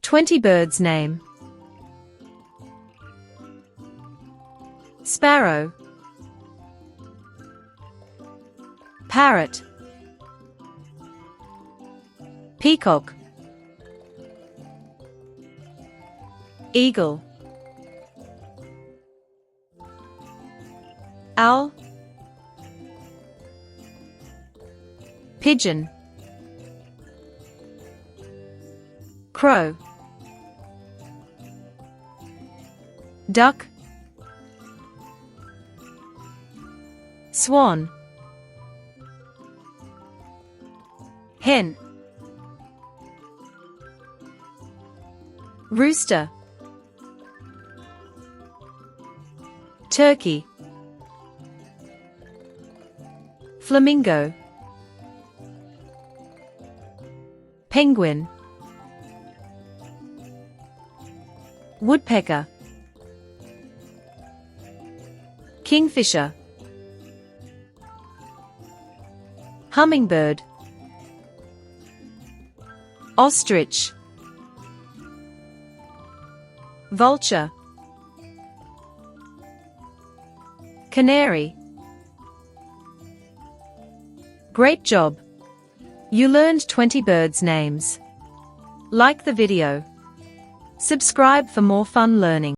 20 birds name. Sparrow, parrot, peacock, eagle, owl, pigeon, crow, duck, swan, hen, rooster, turkey, flamingo, penguin, woodpecker, kingfisher, hummingbird, ostrich, vulture, canary. Great job! You learned 20 birds' names. Like the video. Subscribe for more fun learning.